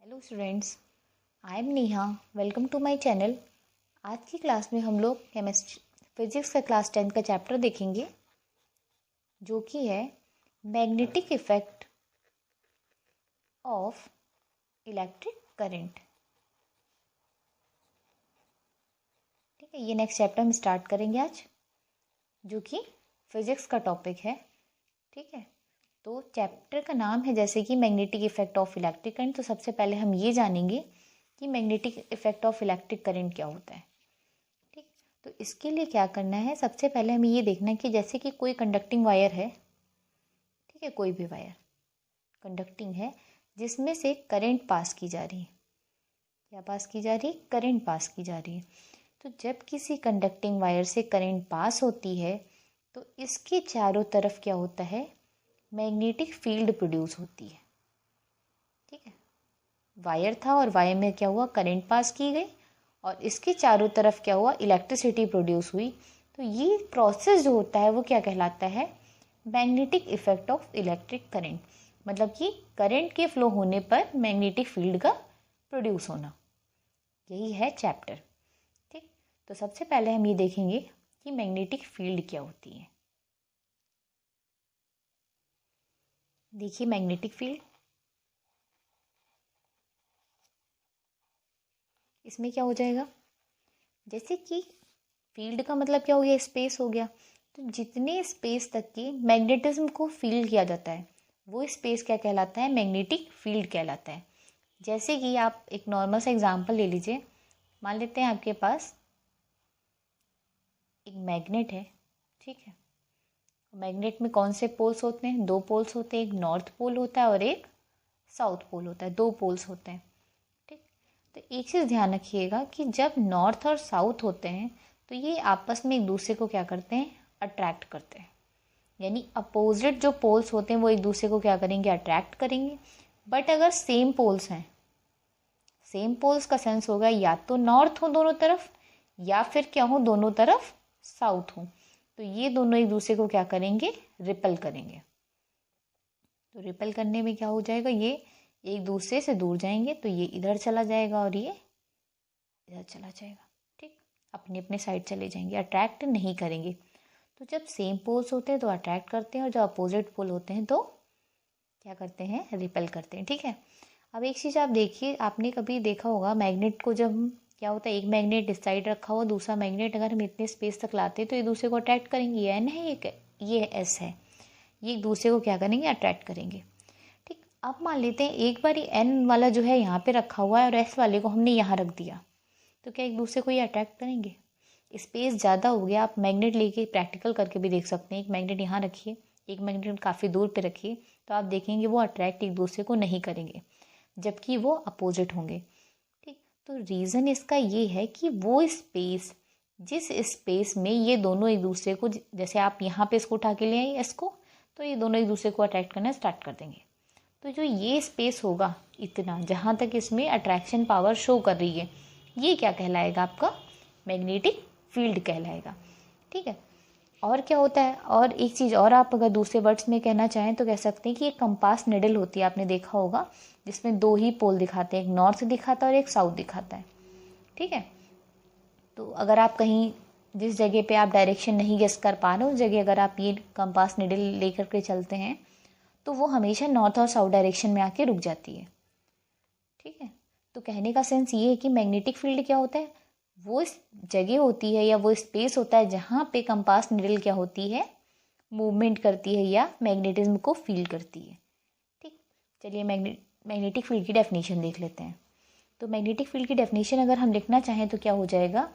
Hello students, I am Neha. Welcome to my channel. आज की class में हम लोग फिजिक्स का क्लास 10 का चैप्टर देखेंगे जो कि है magnetic effect of electric current. ठीक है, ये नेक्स्ट चैप्टर हम स्टार्ट करेंगे आज, जो कि फिजिक्स का टॉपिक है। ठीक है, तो चैप्टर का नाम है जैसे कि magnetic effect of electric current. तो सबसे पहले हम ये जानेंगे कि magnetic effect of electric current क्या होता है। ठीक, तो इसके लिए क्या करना है, सबसे पहले हमें ये देखना है कि जैसे कि कोई कंडक्टिंग वायर है। ठीक है, कोई भी वायर कंडक्टिंग है जिसमें से करंट पास की जा रही है। क्या पास की जा रही है? करंट पास की जा रही है। तो जब किसी कंडक्टिंग वायर से करंट पास होती है तो इसके चारों तरफ क्या होता है, मैग्नेटिक फील्ड प्रोड्यूस होती है। ठीक है, वायर था और वायर में क्या हुआ, करंट पास की गई और इसके चारों तरफ क्या हुआ, इलेक्ट्रिसिटी प्रोड्यूस हुई। तो ये प्रोसेस जो होता है वो क्या कहलाता है, magnetic effect of electric current. मतलब कि करंट के फ्लो होने पर मैग्नेटिक फील्ड का प्रोड्यूस होना, यही है चैप्टर। ठीक, तो सबसे पहले हम ये देखेंगे कि मैग्नेटिक फील्ड क्या होती है। देखिए मैग्नेटिक फील्ड, इसमें क्या हो जाएगा, जैसे कि फील्ड का मतलब क्या हो गया, स्पेस हो गया। तो जितने स्पेस तक की मैग्नेटिज्म को फील किया जाता है वो स्पेस क्या कहलाता है, मैग्नेटिक फील्ड कहलाता है। जैसे कि आप एक नॉर्मल सा एग्जांपल ले लीजिए। मान लेते हैं आपके पास एक मैग्नेट है। ठीक है, मैग्नेट में कौन से पोल्स होते हैं, दो पोल्स होते हैं, एक नॉर्थ पोल होता है और एक साउथ पोल होता है, दो पोल्स होते हैं। ठीक, तो एक चीज़ ध्यान रखिएगा कि जब नॉर्थ और साउथ होते हैं तो ये आपस में एक दूसरे को क्या करते हैं, अट्रैक्ट करते हैं। यानी अपोजिट जो पोल्स होते हैं वो एक दूसरे को क्या करेंगे, अट्रैक्ट करेंगे। बट अगर सेम पोल्स हैं, सेम पोल्स का सेंस होगा या तो नॉर्थ हो दोनों तरफ या फिर क्या हो, दोनों तरफ साउथ हो, तो ये दोनों एक दूसरे को क्या करेंगे, रिपल करेंगे। तो रिपल करने में क्या हो जाएगा, ये एक दूसरे से दूर जाएंगे, तो ये इधर चला जाएगा और ये इधर चला जाएगा। ठीक, अपने अपने साइड चले जाएंगे, अट्रैक्ट नहीं करेंगे। तो जब सेम पोल्स होते हैं तो अट्रैक्ट करते हैं और जब अपोजिट पोल होते हैं तो क्या करते हैं, रिपेल करते हैं। ठीक है, अब एक चीज़ आप देखिए, आपने कभी देखा होगा मैग्नेट को, जब क्या होता है, एक मैग्नेट इस साइड रखा हुआ, दूसरा मैग्नेट अगर हम इतने स्पेस तक लाते हैं तो एक दूसरे को अट्रैक्ट करेंगे। ये एन है, ये एस है, ये एक दूसरे को क्या करेंगे, अट्रैक्ट करेंगे। ठीक, अब मान लेते हैं एक बार एन वाला जो है यहाँ पे रखा हुआ है और एस वाले को हमने यहाँ रख दिया, तो क्या एक दूसरे को ये अट्रैक्ट करेंगे? स्पेस ज़्यादा हो गया, आप मैग्नेट लेके प्रैक्टिकल करके भी देख सकते हैं। एक मैग्नेट यहाँ रखिए, एक मैग्नेट काफ़ी दूर पे रखिए, तो आप देखेंगे वो अट्रैक्ट एक दूसरे को नहीं करेंगे, जबकि वो अपोजिट होंगे। ठीक, तो रीज़न इसका ये है कि वो स्पेस, जिस स्पेस में ये दोनों एक दूसरे को, जैसे आप यहाँ पे इसको उठा के ले आइए इसको, तो ये दोनों एक दूसरे को अट्रैक्ट करना स्टार्ट कर देंगे। तो जो ये स्पेस होगा इतना, जहाँ तक इसमें अट्रैक्शन पावर शो कर रही है, ये क्या कहलाएगा, आपका मैग्नेटिक फील्ड कहलाएगा। ठीक है, और क्या होता है, और एक चीज़ और आप अगर दूसरे वर्ड्स में कहना चाहें तो कह सकते हैं कि एक कंपास निडल होती है, आपने देखा होगा, जिसमें दो ही पोल दिखाते हैं, एक नॉर्थ दिखाता है और एक साउथ दिखाता है। ठीक है, तो अगर आप कहीं जिस जगह पे आप डायरेक्शन नहीं गेस कर पा रहे, उस जगह अगर आप ये कंपास निडल लेकर के चलते हैं तो वो हमेशा नॉर्थ और साउथ डायरेक्शन में आके रुक जाती है। ठीक है, तो कहने का सेंस ये है कि मैग्नेटिक फील्ड क्या होता है, वो इस जगह होती है या वो स्पेस होता है जहाँ पे कंपास निडल क्या होती है, मूवमेंट करती है या मैग्नेटिज्म को फील करती है। ठीक, चलिए मैग्नेटिक फील्ड की डेफिनेशन देख लेते हैं। तो मैग्नेटिक फील्ड की डेफिनेशन अगर हम लिखना चाहें तो क्या हो जाएगा,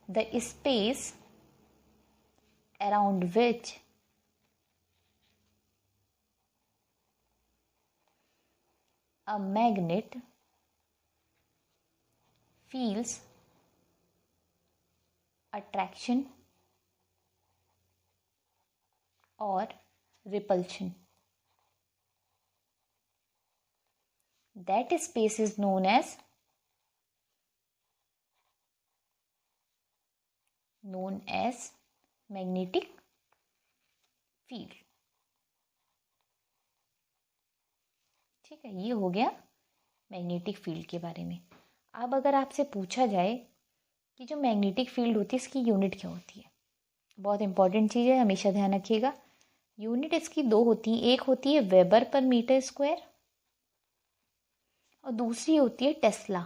the space around which a magnet feels attraction or repulsion. That space is known as magnetic field. ठीक है, ये हो गया मैग्नेटिक फील्ड के बारे में। अब अगर आपसे पूछा जाए कि जो मैग्नेटिक फील्ड होती है इसकी यूनिट क्या होती है, बहुत इंपॉर्टेंट चीज़ है, हमेशा ध्यान रखिएगा। यूनिट इसकी दो होती हैं, एक होती है वेबर पर मीटर स्क्वायर और दूसरी होती है टेस्ला।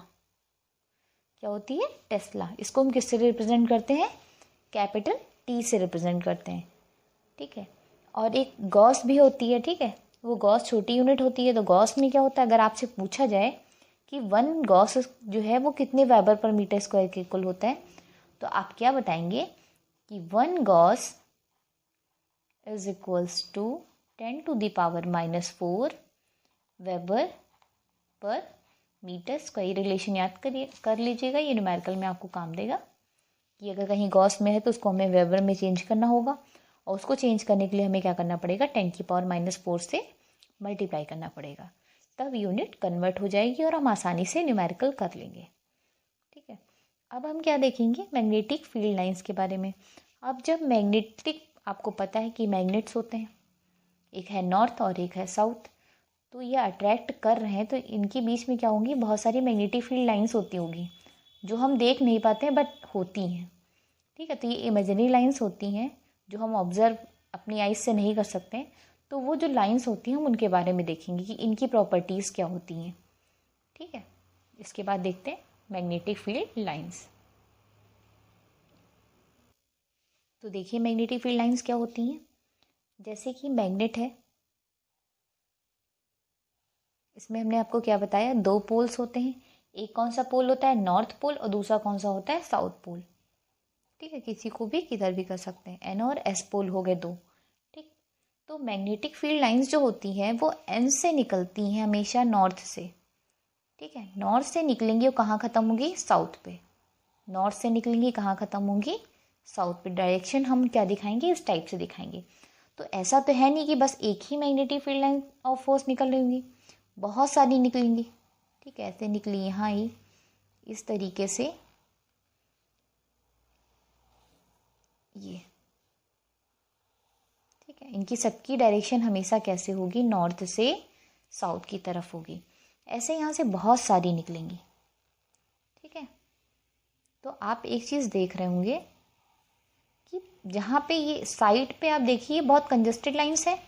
क्या होती है? टेस्ला। इसको हम किससे रिप्रेजेंट करते हैं? कैपिटल टी से रिप्रेजेंट करते हैं, ठीक है। और एक गॉस भी होती है, ठीक है, वो गॉस छोटी यूनिट होती है। तो गॉस में क्या होता है, अगर आपसे पूछा जाए कि 1 गॉस जो है वो कितने वेबर पर मीटर स्क्वायर के इक्वल होता है, तो आप क्या बताएंगे कि 1 gauss is equals to 10⁻⁻4 weber per metre square. Relation याद कर लीजिएगा, ये न्यूमेरिकल में आपको काम देगा कि अगर कहीं गॉस में है तो उसको हमें वेबर में चेंज करना होगा, और उसको चेंज करने के लिए हमें क्या करना पड़ेगा, 10⁻⁻4 से मल्टीप्लाई करना पड़ेगा, तब यूनिट कन्वर्ट हो जाएगी और हम आसानी से न्यूमेरिकल कर लेंगे, ठीक है। अब हम क्या देखेंगे, मैग्नेटिक फील्ड लाइंस के बारे में। अब जब मैग्नेटिक, आपको पता है कि मैग्नेट्स होते हैं, एक है नॉर्थ और एक है साउथ, तो ये अट्रैक्ट कर रहे हैं, तो इनके बीच में क्या होंगी, बहुत सारी मैग्नेटिक फील्ड लाइंस होती होगी जो हम देख नहीं पाते हैं बट होती हैं, ठीक है। तो ये इमेजिनरी लाइंस होती हैं जो हम ऑब्जर्व अपनी आइज से नहीं कर सकते। तो वो जो लाइंस होती हैं हम उनके बारे में देखेंगे कि इनकी प्रॉपर्टीज़ क्या होती हैं, ठीक है। इसके बाद देखते हैं मैग्नेटिक फील्ड लाइंस। तो देखिए मैग्नेटिक फील्ड लाइंस क्या होती हैं। जैसे कि मैग्नेट है, इसमें हमने आपको क्या बताया, 2 पोल्स होते हैं। एक कौन सा पोल होता है, नॉर्थ पोल, और दूसरा कौन सा होता है, साउथ पोल, ठीक है। किसी को भी किधर भी कर सकते हैं, एन और एस पोल हो गए 2, ठीक। तो मैग्नेटिक फील्ड लाइंस जो होती हैं वो एन से निकलती हैं हमेशा नॉर्थ से, ठीक है। नॉर्थ से निकलेंगी और कहाँ ख़त्म होंगी, साउथ पे। नॉर्थ से निकलेंगी, कहाँ ख़त्म होंगी, साउथ पे। डायरेक्शन हम क्या दिखाएंगे, इस टाइप से दिखाएंगे। तो ऐसा तो है नहीं कि बस एक ही magnetic field line of force निकल रही होंगी, बहुत सारी निकलेंगी, ठीक है। ऐसे निकली यहाँ ही इस तरीके से, ये, ठीक है। इनकी सबकी डायरेक्शन हमेशा कैसे होगी, नॉर्थ से साउथ की तरफ होगी। ऐसे यहाँ से बहुत सारी निकलेंगी, ठीक है। तो आप एक चीज़ देख रहे होंगे कि जहाँ पे ये साइड पे आप देखिए बहुत कंजेस्टेड लाइंस है,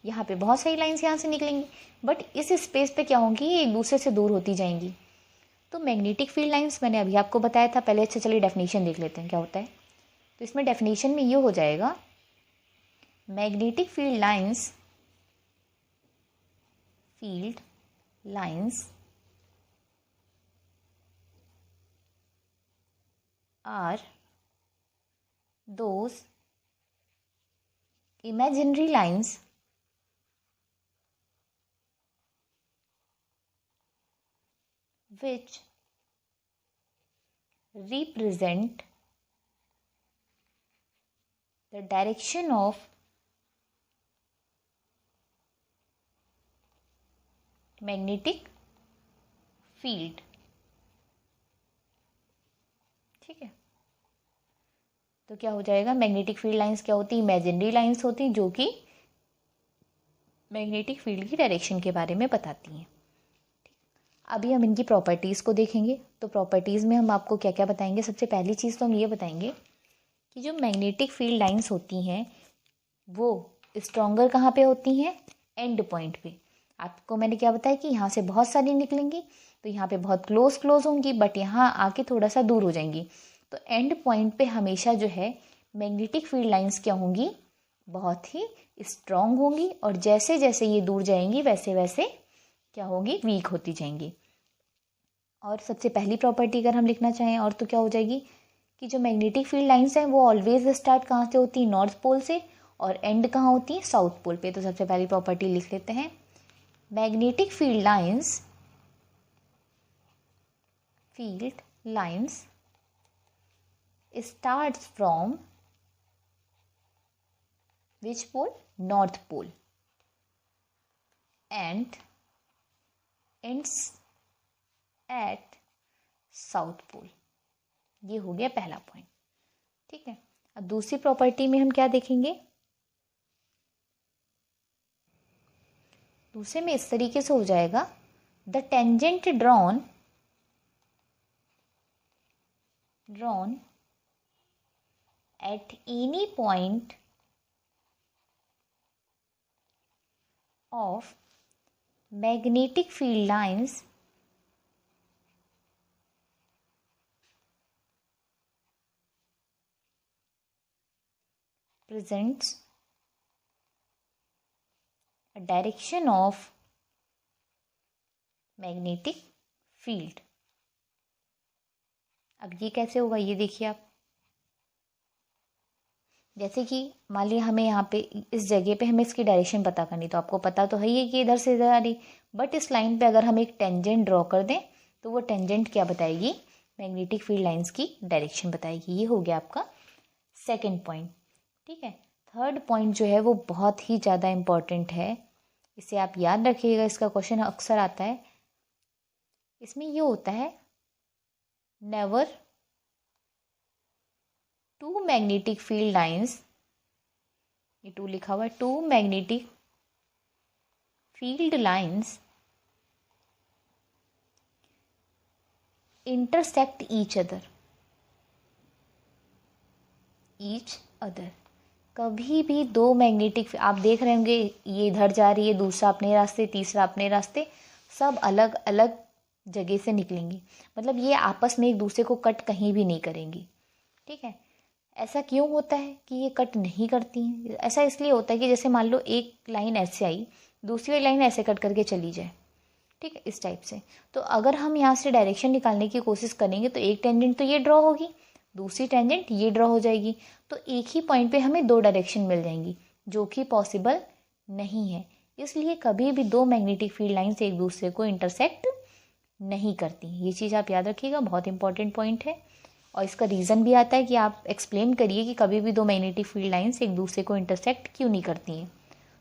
यहाँ पे बहुत सारी लाइंस यहाँ से निकलेंगी, बट इस स्पेस पे क्या होंगी, ये एक दूसरे से दूर होती जाएंगी। तो मैग्नेटिक फील्ड लाइंस मैंने अभी आपको बताया था पहले। अच्छा चलिए डेफिनेशन देख लेते हैं क्या होता है। तो इसमें डेफिनेशन में ये हो जाएगा, magnetic field lines are those imaginary lines which represent the direction of magnetic field, ठीक है। तो क्या हो जाएगा, मैग्नेटिक फील्ड लाइंस क्या होती है, इमेजिनरी लाइंस होती हैं जो कि मैग्नेटिक फील्ड की डायरेक्शन के बारे में बताती हैं। अभी हम इनकी प्रॉपर्टीज़ को देखेंगे। तो प्रॉपर्टीज़ में हम आपको क्या क्या बताएंगे, सबसे पहली चीज़ तो हम ये बताएंगे कि जो मैग्नेटिक फील्ड लाइंस होती हैं वो स्ट्रॉन्गर कहाँ पे होती हैं, एंड पॉइंट पे। आपको मैंने क्या बताया कि यहाँ से बहुत सारी निकलेंगी, तो यहाँ पे बहुत क्लोज होंगी, बट यहाँ आके थोड़ा सा दूर हो जाएंगी। तो एंड पॉइंट पे हमेशा जो है मैग्नेटिक फील्ड लाइंस क्या होंगी, बहुत ही स्ट्रॉन्ग होंगी, और जैसे जैसे ये दूर जाएंगी वैसे वैसे क्या होगी, वीक होती जाएंगी। और सबसे पहली प्रॉपर्टी अगर हम लिखना चाहें और तो क्या हो जाएगी कि जो मैग्नेटिक फील्ड लाइंस हैं वो ऑलवेज स्टार्ट कहाँ से होती है, नॉर्थ पोल से, और एंड कहाँ होती है, साउथ पोल पे। तो सबसे पहली प्रॉपर्टी लिख लेते हैं, magnetic field lines starts from which pole, north pole, and ends at south pole। ये हो गया पहला पॉइंट, ठीक है। अब दूसरी प्रॉपर्टी में हम क्या देखेंगे, दूसरे में इस तरीके से हो जाएगा the tangent drawn at any point of magnetic field lines presents a direction of magnetic field। अब ये कैसे होगा, ये देखिए आप। जैसे कि मान लिया हमें यहाँ पे इस जगह पे हमें इसकी डायरेक्शन पता करनी, तो आपको पता तो है ही कि इधर से इधर आ रही, बट इस लाइन पे अगर हम एक टेंजेंट ड्रॉ कर दें तो वो टेंजेंट क्या बताएगी, मैग्नेटिक फील्ड लाइंस की डायरेक्शन बताएगी। ये हो गया आपका सेकेंड पॉइंट। ठीक है, थर्ड पॉइंट जो है वो बहुत ही ज़्यादा इम्पॉर्टेंट है, इसे आप याद रखिएगा, इसका क्वेश्चन अक्सर आता है। इसमें ये होता है never two magnetic field lines, ये टू लिखा हुआ है, two magnetic field lines intersect each other. कभी भी दो मैग्नेटिक, आप देख रहे होंगे ये इधर जा रही है, दूसरा अपने रास्ते, तीसरा अपने रास्ते, सब अलग अलग जगह से निकलेंगी, मतलब ये आपस में एक दूसरे को कट कहीं भी नहीं करेंगी। ठीक है, ऐसा क्यों होता है कि ये कट नहीं करती हैं? ऐसा इसलिए होता है कि जैसे मान लो एक लाइन ऐसे आई, दूसरी लाइन ऐसे कट करके चली जाए, ठीक है, इस टाइप से। तो अगर हम यहाँ से डायरेक्शन निकालने की कोशिश करेंगे तो एक टेंजेंट तो ये ड्रॉ होगी, दूसरी टेंजेंट ये ड्रॉ हो जाएगी, तो एक ही पॉइंट पे हमें दो डायरेक्शन मिल जाएंगी, जो कि पॉसिबल नहीं है। इसलिए कभी भी दो मैग्नेटिक फील्ड लाइंस एक दूसरे को इंटरसेक्ट नहीं करती। ये चीज़ आप याद रखिएगा, बहुत इंपॉर्टेंट पॉइंट है। और इसका रीज़न भी आता है कि आप एक्सप्लेन करिए कि कभी भी दो मैग्नेटिक फील्ड लाइंस एक दूसरे को इंटरसेक्ट क्यों नहीं करती हैं।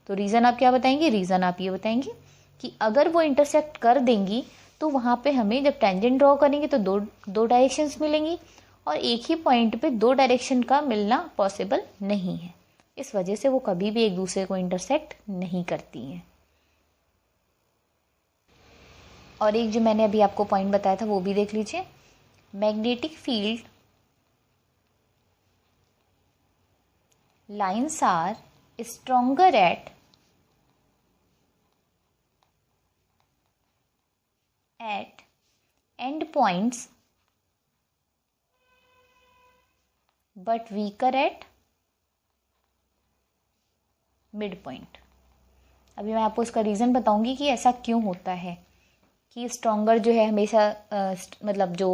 तो रीज़न आप क्या बताएंगे, रीज़न आप ये बताएंगे कि अगर वो इंटरसेक्ट कर देंगी तो वहाँ पे हमें जब टेंजेंट ड्रॉ करेंगे तो दो डायरेक्शंस मिलेंगी, और एक ही पॉइंट पे दो डायरेक्शन का मिलना पॉसिबल नहीं है। इस वजह से वो कभी भी एक दूसरे को इंटरसेक्ट नहीं करती हैं। और एक जो मैंने अभी आपको पॉइंट बताया था वो भी देख लीजिए, magnetic field lines are stronger at end points but weaker at mid point. अभी मैं आपको इसका रीज़न बताऊंगी कि ऐसा क्यों होता है कि स्ट्रॉन्गर जो है हमेशा मतलब जो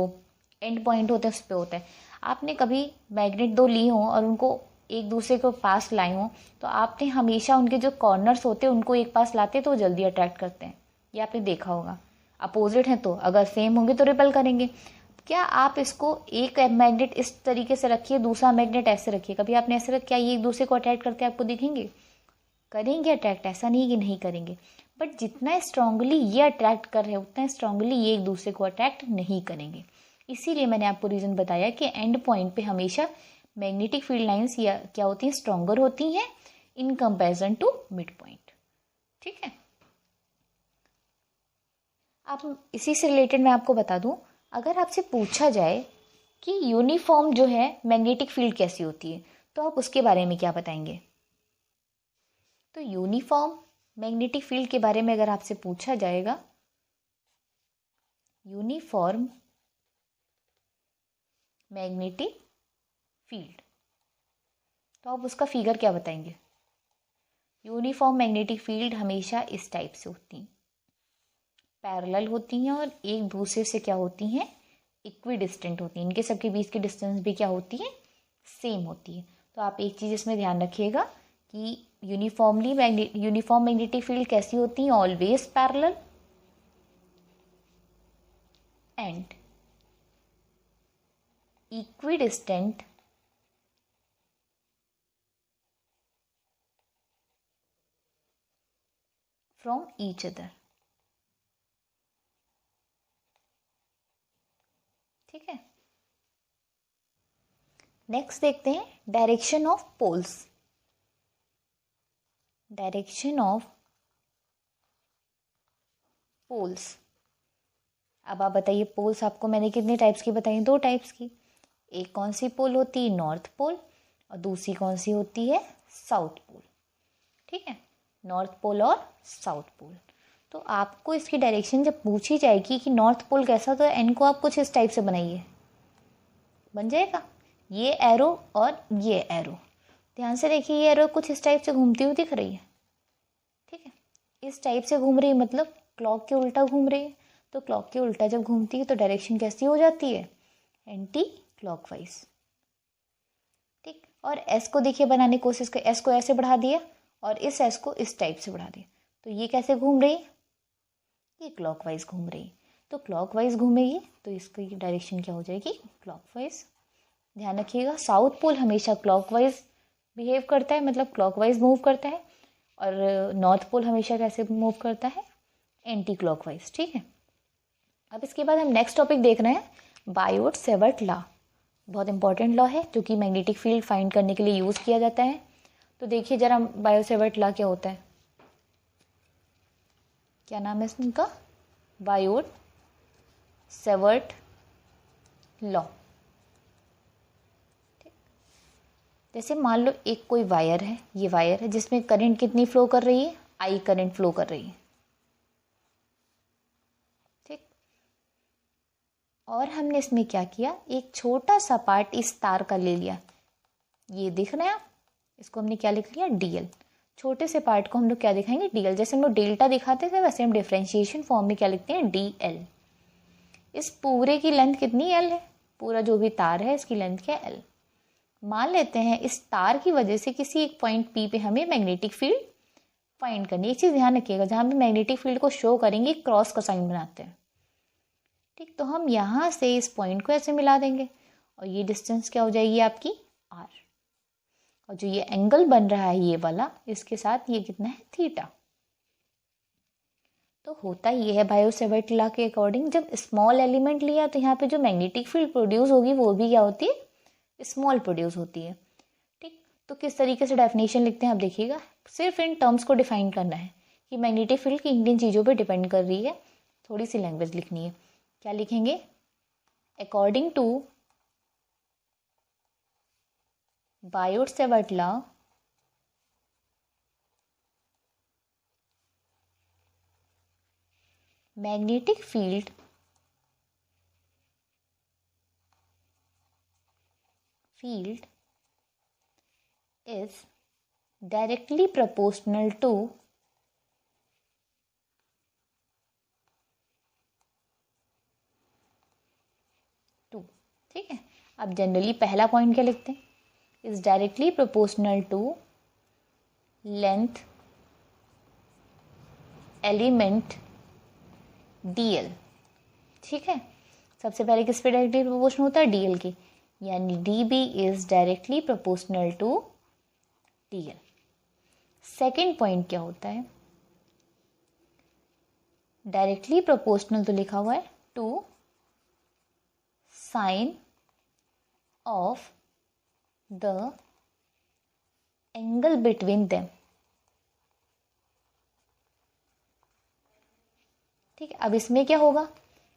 एंड पॉइंट होते हैं उस पर होता है। आपने कभी मैग्नेट दो ली हों और उनको एक दूसरे को पास लाए हों, तो आपने हमेशा उनके जो कॉर्नर्स होते हैं उनको एक पास लाते तो वो जल्दी अट्रैक्ट करते हैं, ये आपने देखा होगा। अपोजिट हैं तो अगर सेम होंगे तो रिपल करेंगे। क्या आप इसको एक मैग्नेट इस तरीके से रखिए, दूसरा मैग्नेट ऐसे रखिए, कभी आपने ऐसे रख, क्या ये एक दूसरे को अट्रैक्ट करते आपको दिखेंगे? करेंगे अट्रैक्ट, ऐसा नहीं कि नहीं करेंगे, बट जितना स्ट्रांगली ये अट्रैक्ट कर रहे हैं उतना स्ट्रांगली ये एक दूसरे को अट्रैक्ट नहीं करेंगे। इसीलिए मैंने आपको रीज़न बताया कि एंड पॉइंट पे हमेशा मैग्नेटिक फील्ड लाइंस या क्या होती हैं, स्ट्रॉन्गर होती हैं in comparison to mid point. ठीक है, आप इसी से रिलेटेड मैं आपको बता दूं, अगर आपसे पूछा जाए कि यूनिफॉर्म जो है मैग्नेटिक फील्ड कैसी होती है, तो आप उसके बारे में क्या बताएंगे? तो यूनिफॉर्म मैग्नेटिक फील्ड के बारे में अगर आपसे पूछा जाएगा, यूनिफॉर्म मैग्नेटिक फील्ड, तो आप उसका फिगर क्या बताएंगे? यूनिफॉर्म मैग्नेटिक फील्ड हमेशा इस टाइप से होती हैं, पैरेलल होती हैं और एक दूसरे से क्या होती हैं, इक्विडिस्टेंट होती हैं। इनके सबके बीच की डिस्टेंस भी क्या होती है, सेम होती है। तो आप एक चीज़ इसमें ध्यान रखिएगा कि यूनिफॉर्म मैग्नेटिक फील्ड कैसी होती हैं, always parallel and equidistant from each other. ठीक है, नेक्स्ट देखते हैं direction of poles. Direction of poles, अब आप बताइए पोल्स आपको मैंने कितने टाइप्स की बताई? 2 टाइप्स की। एक कौन सी पोल होती है? North pole. और दूसरी कौन सी होती है? South pole. ठीक है, नॉर्थ पोल और साउथ पोल। तो आपको इसकी डायरेक्शन जब पूछी जाएगी कि नॉर्थ पोल कैसा, तो एन को आप कुछ इस टाइप से बनाइए, बन जाएगा ये एरो और ये एरो। ध्यान से देखिए, ये एरो कुछ इस टाइप से घूमती हुई दिख रही है। ठीक है, इस टाइप से घूम रही है, मतलब क्लॉक के उल्टा घूम रही है। तो क्लॉक के उल्टा जब घूमती है तो डायरेक्शन कैसी हो जाती है? Anti clockwise. ठीक, और एस को देखिए बनाने की कोशिश कर, एस को ऐसे बढ़ा दिया और इस एस को इस टाइप से बढ़ा दिया, तो ये कैसे घूम रही है? ये क्लॉकवाइज घूम रही है। तो क्लॉकवाइज घूमेगी तो इसकी डायरेक्शन क्या हो जाएगी? क्लॉकवाइज। ध्यान रखिएगा, साउथ पोल हमेशा क्लॉकवाइज बिहेव करता है, मतलब क्लॉकवाइज मूव करता है, और नॉर्थ पोल हमेशा कैसे मूव करता है? Anti clockwise. ठीक है, अब इसके बाद हम नेक्स्ट टॉपिक देख रहे हैं, बायोट सेवर्ट लॉ। बहुत इंपॉर्टेंट लॉ है जो कि मैग्नेटिक फील्ड फाइंड करने के लिए यूज़ किया जाता है। तो देखिए जरा बायोट सेवर्ट लॉ क्या होता है, क्या नाम है इसका? Biot Savart law. जैसे मान लो एक कोई वायर है, ये वायर है जिसमें करंट कितनी फ्लो कर रही है? आई करंट फ्लो कर रही है। ठीक, और हमने इसमें क्या किया, एक छोटा सा पार्ट इस तार का ले लिया, ये दिख रहा है, इसको हमने क्या लिख लिया? डीएल। छोटे से पार्ट को हम लोग क्या दिखाएंगे? डीएल। जैसे हम लोग डेल्टा दिखाते थे वैसे हम डिफरेंशिएशन फॉर्म में क्या लिखते हैं? डीएल। इस पूरे की लेंथ कितनी? एल है। पूरा जो भी तार है इसकी लेंथ क्या? एल। मान लेते हैं इस तार की वजह से किसी एक पॉइंट पी पे हमें मैग्नेटिक फील्ड फाइंड करनी है। एक चीज़ ध्यान रखिएगा, जहाँ भी मैग्नेटिक फील्ड को शो करेंगे क्रॉस का साइन बनाते हैं। ठीक, तो हम यहाँ से इस पॉइंट को ऐसे मिला देंगे और ये डिस्टेंस क्या हो जाएगी आपकी? आर। और जो ये एंगल बन रहा है ये वाला, इसके साथ ये कितना है? थीटा। तो होता ये है बायोट सेवर्ट लॉ के अकॉर्डिंग, जब स्मॉल एलिमेंट लिया तो यहाँ पे जो मैग्नेटिक फील्ड प्रोड्यूस होगी वो भी क्या होती है? स्मॉल प्रोड्यूस होती है। ठीक, तो किस तरीके से डेफिनेशन लिखते हैं आप देखिएगा, सिर्फ इन टर्म्स को डिफाइन करना है कि मैग्नेटिक फील्ड की इंडियन चीज़ों पे डिपेंड कर रही है। थोड़ी सी लैंग्वेज लिखनी है, क्या लिखेंगे? According to Biot Savart law, magnetic field is directly proportional to ठीक है, अब जनरली पहला पॉइंट क्या लिखते हैं? Is directly proportional to length element dl. ठीक है, सबसे पहले किस पे डायरेक्टली प्रोपोर्शनल होता है? डीएल के, यानी dB is directly proportional to dl. Second point क्या होता है? डायरेक्टली प्रोपोर्शनल तो लिखा हुआ है to sine of the angle between them. ठीक है, अब इसमें क्या होगा?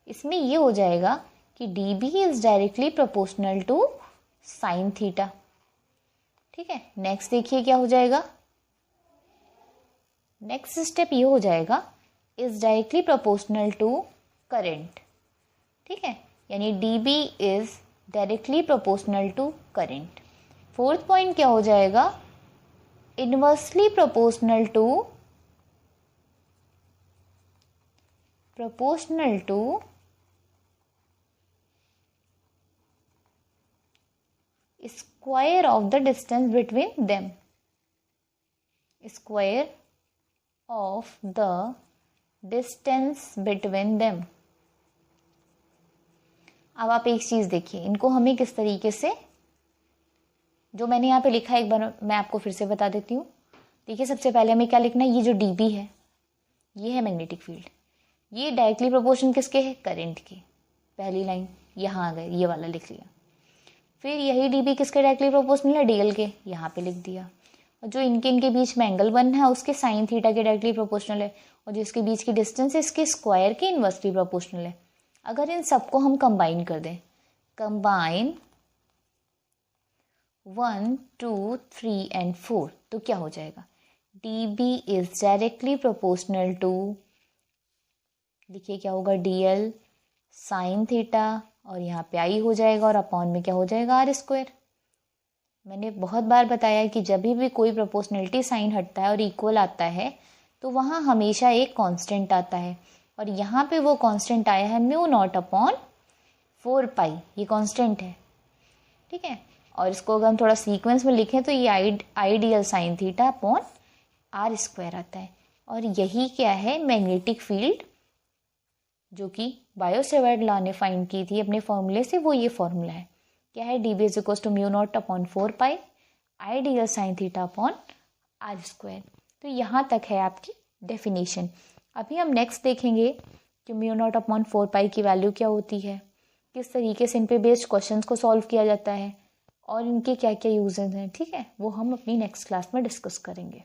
इसमें ये हो जाएगा कि d B is directly proportional to sine theta. ठीक है, नेक्स्ट देखिए क्या हो जाएगा? नेक्स्ट स्टेप ये हो जाएगा, is directly proportional to current. ठीक है, यानी d B is directly proportional to current. Fourth point क्या हो जाएगा? Inversely proportional to square of the distance between them. Square of the distance between them. अब आप एक चीज देखिए, इनको हमें किस तरीके से, जो मैंने यहाँ पे लिखा है एक बार मैं आपको फिर से बता देती हूँ। देखिए सबसे पहले हमें क्या लिखना है? ये जो डीबी है ये है मैग्नेटिक फील्ड, ये डायरेक्टली प्रोपोर्शन किसके है? करंट के। पहली लाइन यहाँ आ गए, ये वाला लिख लिया। फिर यही डीबी किसके डायरेक्टली प्रोपोर्शनल है? डीएल के, यहाँ पे लिख दिया। और जो इनके बीच में एंगल बनना है उसके साइन थीटा के डायरेक्टली प्रोपोर्शनल है, और जो इसके बीच की डिस्टेंस है इसके स्क्वायर के इनवर्सली प्रोपोर्शनल है। अगर इन सबको हम कंबाइन कर दें, कंबाइन 1, 2, 3 एंड 4, तो क्या हो जाएगा? dB is directly proportional to, देखिए क्या होगा, dl साइन थीटा, और यहाँ पे आई हो जाएगा और अपॉन में क्या हो जाएगा, आर स्क्वायर। मैंने बहुत बार बताया कि जब भी कोई प्रोपोर्शनलिटी साइन हटता है और इक्वल आता है तो वहाँ हमेशा एक कांस्टेंट आता है, और यहाँ पे वो कांस्टेंट आया है म्यू नॉट अपॉन 4 पाई, ये कांस्टेंट है, ठीक है। और इसको अगर हम थोड़ा सीक्वेंस में लिखें तो ये ideal sine theta upon r square आता है, और यही क्या है, मैग्नेटिक फील्ड, जो कि बायो-सेवर्ट लॉ ने फाइंड की थी अपने फॉर्मूले से, वो ये फॉर्मूला है, क्या है, dB is equal to mu naught upon 4 pi ideal sine theta upon r square. तो यहाँ तक है आपकी डेफिनेशन। अभी हम नेक्स्ट देखेंगे कि म्यू नॉट अपॉन 4 पाई की वैल्यू क्या होती है, किस तरीके से इन पे बेस्ड क्वेश्चंस को सॉल्व किया जाता है, और इनके क्या क्या यूजेस हैं, ठीक है, वो हम अपनी नेक्स्ट क्लास में डिस्कस करेंगे।